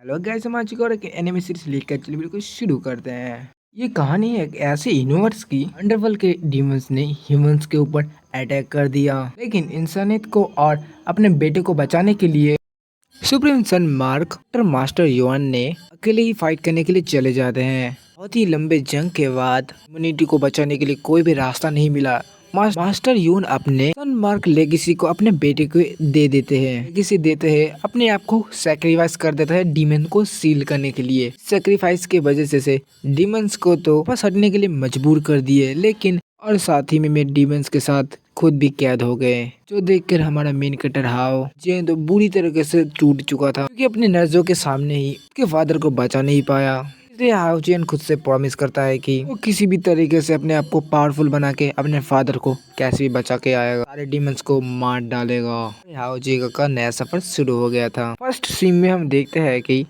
Hello guys, हम आज की और एक एनिमे सीरीज लेकर चलिए बिल्कुल शुरू करते हैं। ये कहानी है एक ऐसे यूनिवर्स की अंडरवर्ल्ड के डीमंस ने ह्यूमंस के ऊपर अटैक कर दिया, लेकिन इंसानियत को और अपने बेटे को बचाने के लिए सुप्रीम सन मार्क और मास्टर युआन ने अकेले ही फाइट करने के लिए चले जाते हैं। बहुत ही लंबे जंग के बाद ह्यूमैनिटी को बचाने के लिए कोई भी रास्ता नहीं मिला। मास्टर यून अपने सन मार्क लेगेसी को अपने बेटे को दे देते हैं। लेगेसी देते हैं, अपने आप को सैक्रिफाइस कर देता है डीमन को सील करने के लिए। सैक्रिफाइस के वजह से डीमंस को तो बस हटने के लिए मजबूर कर दिए, लेकिन और साथ ही में डीमंस के साथ खुद भी कैद हो गए, जो देखकर हमारा मेन कटर हाओ जिन तो बुरी तरीके से टूट चुका था, क्योंकि अपने नजरों के सामने ही उसके फादर को बचा नहीं पाया। इसलिए हाओ जिन खुद से प्रॉमिस करता है कि वो किसी भी तरीके से अपने आप को पावरफुल बना के अपने फादर को कैसे भी बचा के आएगा, सारे डीमंस को मार डालेगा। हाओ जी का नया सफर शुरू हो गया था। फर्स्ट सीन में हम देखते हैं कि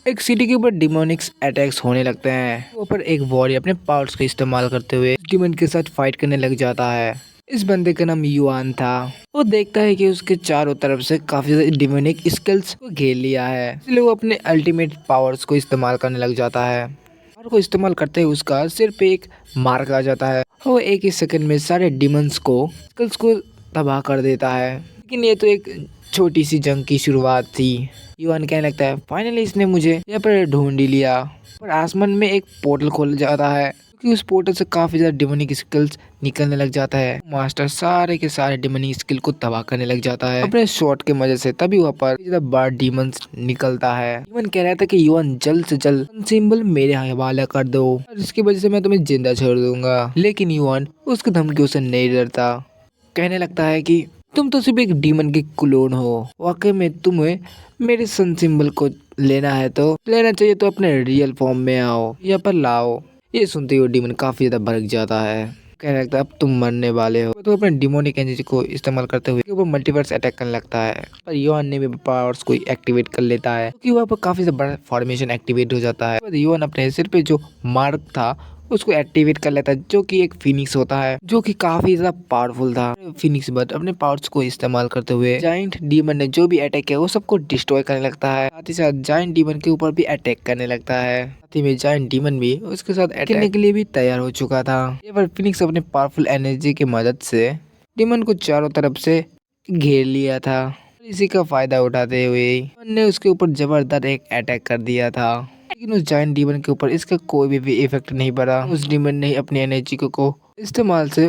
एक सिटी के ऊपर डिमोनिक्स अटैक्स होने लगते हैं। ऊपर एक वॉरियर अपने पावर्स का इस्तेमाल करते हुए डिमन के साथ फाइट करने लग जाता है। इस बंदे का नाम युआन था। वो देखता है कि उसके चारों तरफ से काफी ज्यादा डिमोनिक स्किल्स को घेर लिया है, इसलिए वो अपने अल्टीमेट पावर्स को इस्तेमाल करने लग जाता है। पावर को इस्तेमाल करते ही उसका सिर पे एक मार्क आ जाता है। वो एक ही सेकंड में सारे डिमंस को स्किल्स को तबाह कर देता है। लेकिन ये तो एक छोटी सी जंग की शुरुआत थी। युआन कहने लगता है फाइनली इसने मुझे यहाँ पर ढूंढ ही लिया। पर आसमान में एक पोर्टल खोल जाता है, क्योंकि उस पोर्टल से काफी ज्यादा डिमोनिक स्किल्स निकलने लग जाता है। मास्टर सारे के सारे डिमोनिक स्किल को तबाह करने लग जाता है अपने शॉट के मदद से। तभी वहाँ पर ज्यादा बार डीमंस निकलता है। युआन कह रहा था कि युआन जल्द से जल्द सिंबल मेरे हवाले कर दो और इसकी वजह से मैं तुम्हें जिंदा छोड़ दूंगा। लेकिन युआन उसकी धमकियों से नहीं डरता। कहने लगता है कि तुम तो सिर्फ एक डीमन के क्लोन हो। वाकई में तुम्हें मेरे सन सिंबल को लेना है तो लेना चाहिए, तो अपने रियल फॉर्म में आओ, यहाँ पर लाओ। ये सुनते ही वो डीमन काफी ज्यादा भड़क जाता है। कहने लगता है अब तुम मरने वाले हो। तो अपने डिमोनिक एनर्जी को इस्तेमाल करते हुए ऊपर मल्टीवर्स अटैक करने लगता है। पर युआन ने भी पावर्स को एक्टिवेट कर लेता है, क्योंकि वहाँ पर काफी ज्यादा बड़ा फॉर्मेशन एक्टिवेट हो जाता है। युआन अपने सिर पे जो मार्क था उसको एक्टिवेट कर लेता है, जो कि एक फिनिक्स होता है, जो कि काफी ज्यादा पावरफुल था। फिनिक्स बर्ड अपने पावर्स को इस्तेमाल करते हुए जायंट डीमन ने जो भी अटैक किया वो सबको डिस्ट्रॉय करने लगता है। साथ ही साथ जायंट डीमन के ऊपर भी अटैक करने लगता है। साथ ही में जायंट डीमन भी उसके साथ अटैक करने के लिए भी तैयार हो चुका था। ये पर फिनिक्स अपने पावरफुल एनर्जी की मदद से डीमन को चारों तरफ से घेर लिया था। इसी का फायदा उठाते हुए ने उसके ऊपर जबरदस्त एक अटैक कर दिया था, लेकिन उस जायंट डीमन के ऊपर इसका कोई भी इफेक्ट नहीं पड़ा। उस डीमन ने अपनी एनर्जी को इस्तेमाल से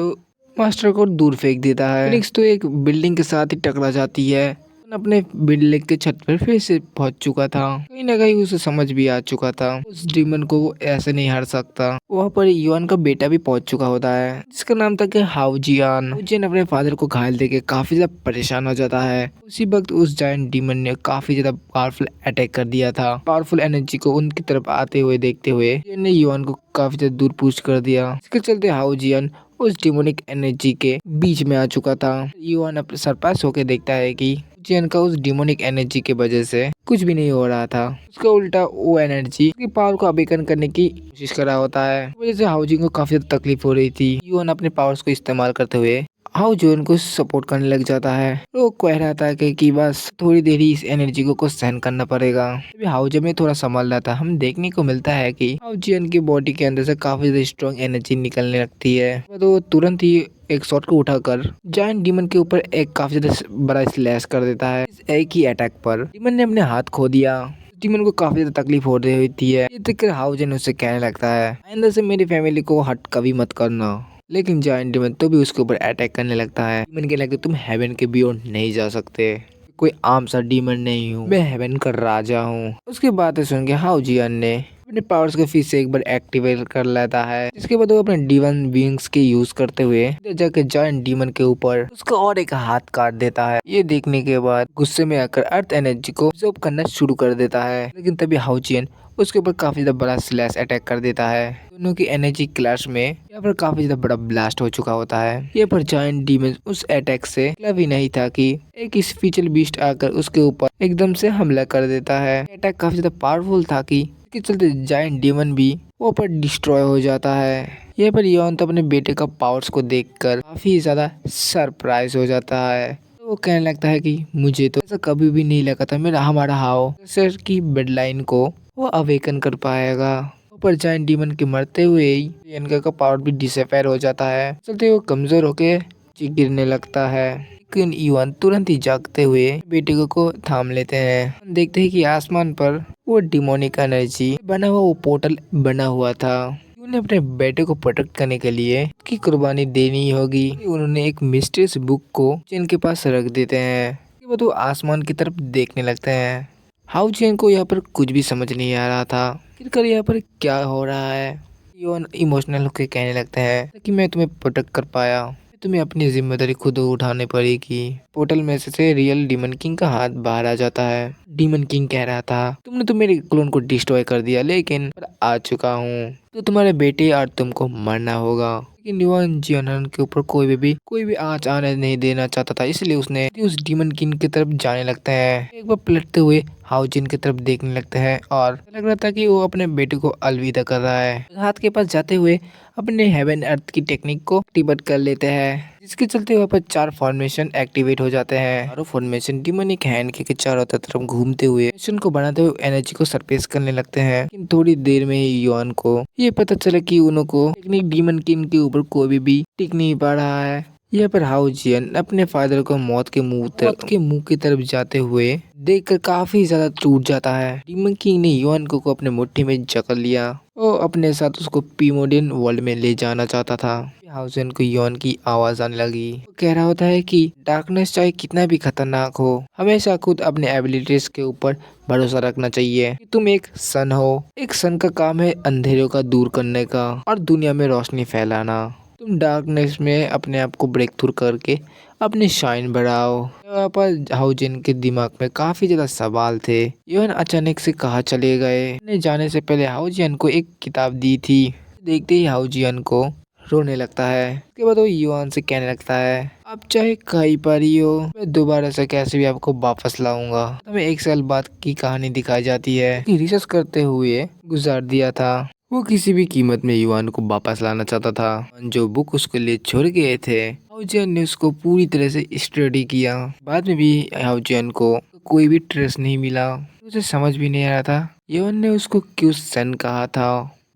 मास्टर को दूर फेंक देता है। फिनिक्स तो एक बिल्डिंग के साथ ही टकरा जाती है। अपने बिल्डिंग के छत पर फिर से पहुंच चुका था। कहीं ना कहीं उसे समझ भी आ चुका था उस डीमन को वो ऐसे नहीं हार सकता। वहाँ पर युआन का बेटा भी पहुंच चुका होता है, जिसका नाम था कि हाउजियान। हाउजियान अपने फादर को घायल देके काफी ज्यादा परेशान हो जाता है। उसी वक्त उस जायंट डीमन ने काफी ज्यादा पावरफुल अटैक कर दिया था। पावरफुल एनर्जी को उनकी तरफ आते हुए देखते हुए ने युआन को काफी ज्यादा दूर पुश कर दिया। इसके चलते हाउजियान उस डिमोनिक एनर्जी के बीच में आ चुका था। युआन अपने सरपास होकर देखता है कि जियन का उस डिमोनिक एनर्जी के वजह से कुछ भी नहीं हो रहा था। उसका उल्टा वो एनर्जी उसकी पावर को अवेकन करने की कोशिश कर रहा होता है। वजह से हाउजिंग को काफी तकलीफ हो रही थी। युआन अपने पावर्स को इस्तेमाल करते हुए हाउ जोन को सपोर्ट करने लग जाता है। वो कह रहा था कि बस थोड़ी देर ही इस एनर्जी को सहन करना पड़ेगा। हाउ जब में थोड़ा संभाल रहा था, हम देखने को मिलता है कि हाउ जियन की बॉडी के अंदर से काफी ज्यादा स्ट्रॉन्ग एनर्जी निकलने लगती है। तो तुरंत ही एक शॉट को उठाकर जायंट डीमन के ऊपर एक काफी ज्यादा बड़ा स्लैश कर देता है। इस एक ही अटैक पर डीमन ने अपने हाथ खो दिया। डीमन को काफी ज्यादा तकलीफ हो रही होती है। ये देखकर हाउजन उससे कहने लगता है आइंदा से मेरी फैमिली को हट कभी मत करना। लेकिन जायंट डीमन तो भी उसके ऊपर अटैक करने लगता है। डीमन के लगे तुम हेवन के बियॉन्ड नहीं जा सकते, कोई आम सा डीमन नहीं हूँ, मैं हेवन का राजा हूँ। उसकी बातें सुन के हाउजियन ने अपने पावर्स को फिर से एक बार एक्टिवेट कर लेता है। इसके बाद वो अपने डिवन विंग्स के यूज करते हुए जाके जायंट डीमन के ऊपर उसका और एक हाथ काट देता है। ये देखने के बाद गुस्से में आकर अर्थ एनर्जी को ऑब्जर्व करना शुरू कर देता है। लेकिन तभी हाउजियन उसके ऊपर काफी ज्यादा बड़ा स्लैश अटैक कर देता है। दोनों की एनर्जी क्लैश में यहाँ पर काफी ज्यादा बड़ा ब्लास्ट हो चुका होता है। ये पर जायंट डीमन उस अटैक से भी नहीं था कि एक स्पिरिचुअल बीस्ट आकर उसके ऊपर एकदम से हमला कर देता है। अटैक काफी ज्यादा पावरफुल था कि इसके चलते जायंट डीमन भी वो पर डिस्ट्रॉय हो जाता है। ये पर युआन तो अपने बेटे का पावर्स को देखकर काफी ज्यादा सरप्राइज हो जाता है। वो कहने लगता है कि मुझे तो ऐसा कभी भी नहीं लगा था मेरा हमारा हाउ सर की बेडलाइन को वो अवेकन कर पाएगा। ऊपर जाइंट डीमन के मरते हुए ही इनका का पावर भी डिसअपीयर हो जाता है। चलते वो कमजोर होके नीचे गिरने लगता है। लेकिन युवान तुरंत ही जागते हुए बेटे को थाम लेते हैं। देखते हैं कि आसमान पर वो डिमोनिक एनर्जी बना हुआ वो पोर्टल बना हुआ था। उन्हें अपने बेटे को प्रोटेक्ट करने के लिए की कुर्बानी देनी ही होगी। उन्होंने एक मिस्ट्रियस बुक को जिनके पास रख देते हैं। उसके बाद वो आसमान की तरफ देखने लगते हैं। हाउ चेन को यहाँ पर कुछ भी समझ नहीं आ रहा था आखिरकार यहाँ पर क्या हो रहा है। योन इमोशनल होकर कहने लगते हैं कि मैं तुम्हें प्रोटेक्ट कर पाया, तुम्हें अपनी जिम्मेदारी खुद उठानी पड़ेगी। पोर्टल में से रियल डीमन किंग का हाथ बाहर आ जाता है। डीमन किंग कह रहा था तुमने तो मेरे क्लोन को डिस्ट्रॉय कर दिया, लेकिन पर आ चुका हूँ तो तुम्हारे बेटे और तुमको मरना होगा। लेकिन युवान जियानन के ऊपर कोई भी आँच आने नहीं देना चाहता था, इसलिए उसने उस डीमन किंग की तरफ जाने लगते हैं। एक बार पलटते हुए हाउजिन की तरफ देखने लगते हैं और लग रहा था कि वो अपने बेटे को अलविदा कर रहा है। हाथ के पास जाते हुए अपने हेवन अर्थ की टेक्निक को एक्टिवेट कर लेते हैं, जिसके चलते वहाँ पर 4 फॉर्मेशन एक्टिवेट हो जाते हैं। चारों फॉर्मेशन डिमोनिक हैंड के चारों तरफ घूमते हुए मिशन को बनाते हुए एनर्जी को सरफेस करने लगते हैं। लेकिन थोड़ी देर में ही युआन को ये पता चला कि उनको टेक्निक डीमन किंग के ऊपर कोई भी टिक नहीं पा रहा है। यहाँ पर हाउ जियन अपने फादर को मौत के मुंह की तरफ जाते हुए देखकर काफी ज्यादा टूट जाता है। डीमन किंग ने युआन को अपने मुट्ठी में जकड़ लिया और अपने साथ उसको पीमोडियन वर्ल्ड में ले जाना चाहता था। हाउजन को युआन की आवाज आने लगी। वो कह रहा होता है कि डार्कनेस चाहे कितना भी खतरनाक हो, हमेशा खुद अपने एबिलिटीज के ऊपर भरोसा रखना चाहिए। तुम एक सन हो, एक सन का काम है अंधेरों का दूर करने का और दुनिया में रोशनी फैलाना। तुम डार्कनेस में अपने आप को ब्रेक थ्रू करके अपनी शाइन बढ़ाओ। यहाँ पर हाउजिन के दिमाग में काफी ज्यादा सवाल थे। युआन अचानक से कहाँ चले गए। उन्हें जाने से पहले हाउजिन को एक किताब दी थी। देखते ही हाउजिन को रोने लगता है। उसके बाद वो युआन से कहने लगता है आप चाहे कहीं पर ही हो, मैं दोबारा से कैसे भी आपको वापस लाऊंगा। हमें 1 साल बाद की कहानी दिखाई जाती है कि रिसर्च करते हुए गुजार दिया था। वो किसी भी कीमत में युआन को वापस लाना चाहता था। जो बुक उसके लिए छोड़ गए थे, हाउजिन ने उसको पूरी तरह से स्टडी किया। बाद में भी हाउजिन को कोई भी ट्रेस नहीं मिला। उसे समझ भी नहीं आ रहा था युआन ने उसको क्यों सन कहा था।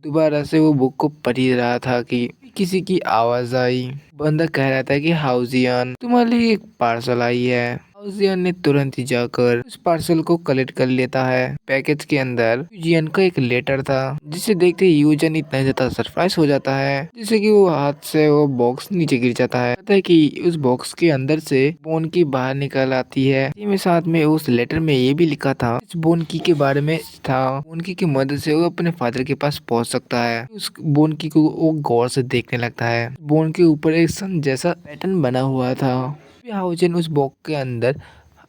दोबारा से वो बुक को पढ़ ही रहा था कि किसी की आवाज आई। बंदा कह रहा था कि हाउजियन तुम्हारे लिए एक पार्सल आई है। हाउजियन ने तुरंत ही जाकर उस पार्सल को कलेक्ट कर लेता है। पैकेज के अंदर यूजियन का एक लेटर था, जिसे देखते ही यूजियन इतना ज्यादा सरप्राइज हो जाता है जिससे कि वो हाथ से वो बॉक्स नीचे गिर जाता है। कहता है कि उस बॉक्स के अंदर से बोन की बाहर निकल आती है। में साथ में उस लेटर में ये भी लिखा था इस बोन की के बारे में था। बोन की मदद से वो अपने फादर के पास पहुंच सकता है। उस बोन की को वो गौर से देखने लगता है। बोन के ऊपर एक सन जैसा पैटर्न बना हुआ था। हाउजिन उस बॉक्स के अंदर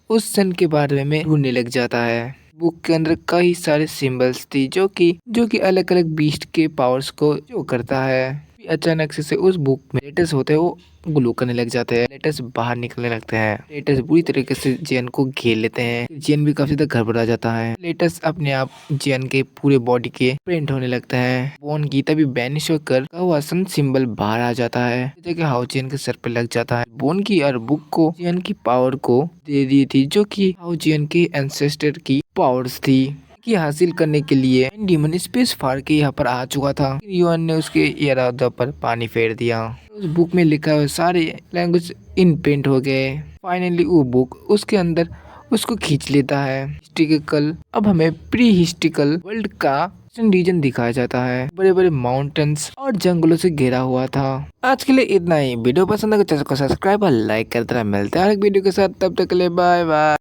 उस सन के बारे में ढूंढने लग जाता है। बुक के अंदर कई सारे सिंबल्स थी जो कि अलग अलग बीस्ट के पावर्स को जो करता है। अचानक से उस बुक में लेटर्स होते हैं वो ग्लो करने लग जाते हैं। लेटर्स बाहर निकलने लगते हैं। लेटर्स बुरी तरीके से जियन को घेर लेते हैं। जियन भी काफी ज्यादा घबरा जाता है। लेटर्स अपने आप जियन के पूरे बॉडी के प्रिंट होने लगते हैं। बोन की तभी बैनिश होकर वो सन सिंबल बाहर आ जाता है। जगह हाउजियन के सर पे लग जाता है। बोन की और बुक को जियन की पावर को दे दी थी, जो कि हाउजियन के एंसेस्टर की पावर्स थी कि हासिल करने के लिए डीमन स्पेस फाड़ के यहाँ पर आ चुका था। युआन ने उसके इरादों पर पानी फेर दिया। उस बुक में लिखा हुआ सारे लैंग्वेज इन प्रिंट हो गए। फाइनली वो बुक उसके अंदर उसको खींच लेता है। हिस्ट्रिकल अब हमें प्री हिस्ट्रिकल वर्ल्ड का रीजन दिखाया जाता है। बड़े बड़े माउंटेन्स और जंगलों से घिरा हुआ था। आज के लिए इतना ही। वीडियो पसंद है तो चैनल को सब्सक्राइब और लाइक करते रहे। मिलते हैं एक वीडियो के साथ, तब तक के लिए बाय बाय।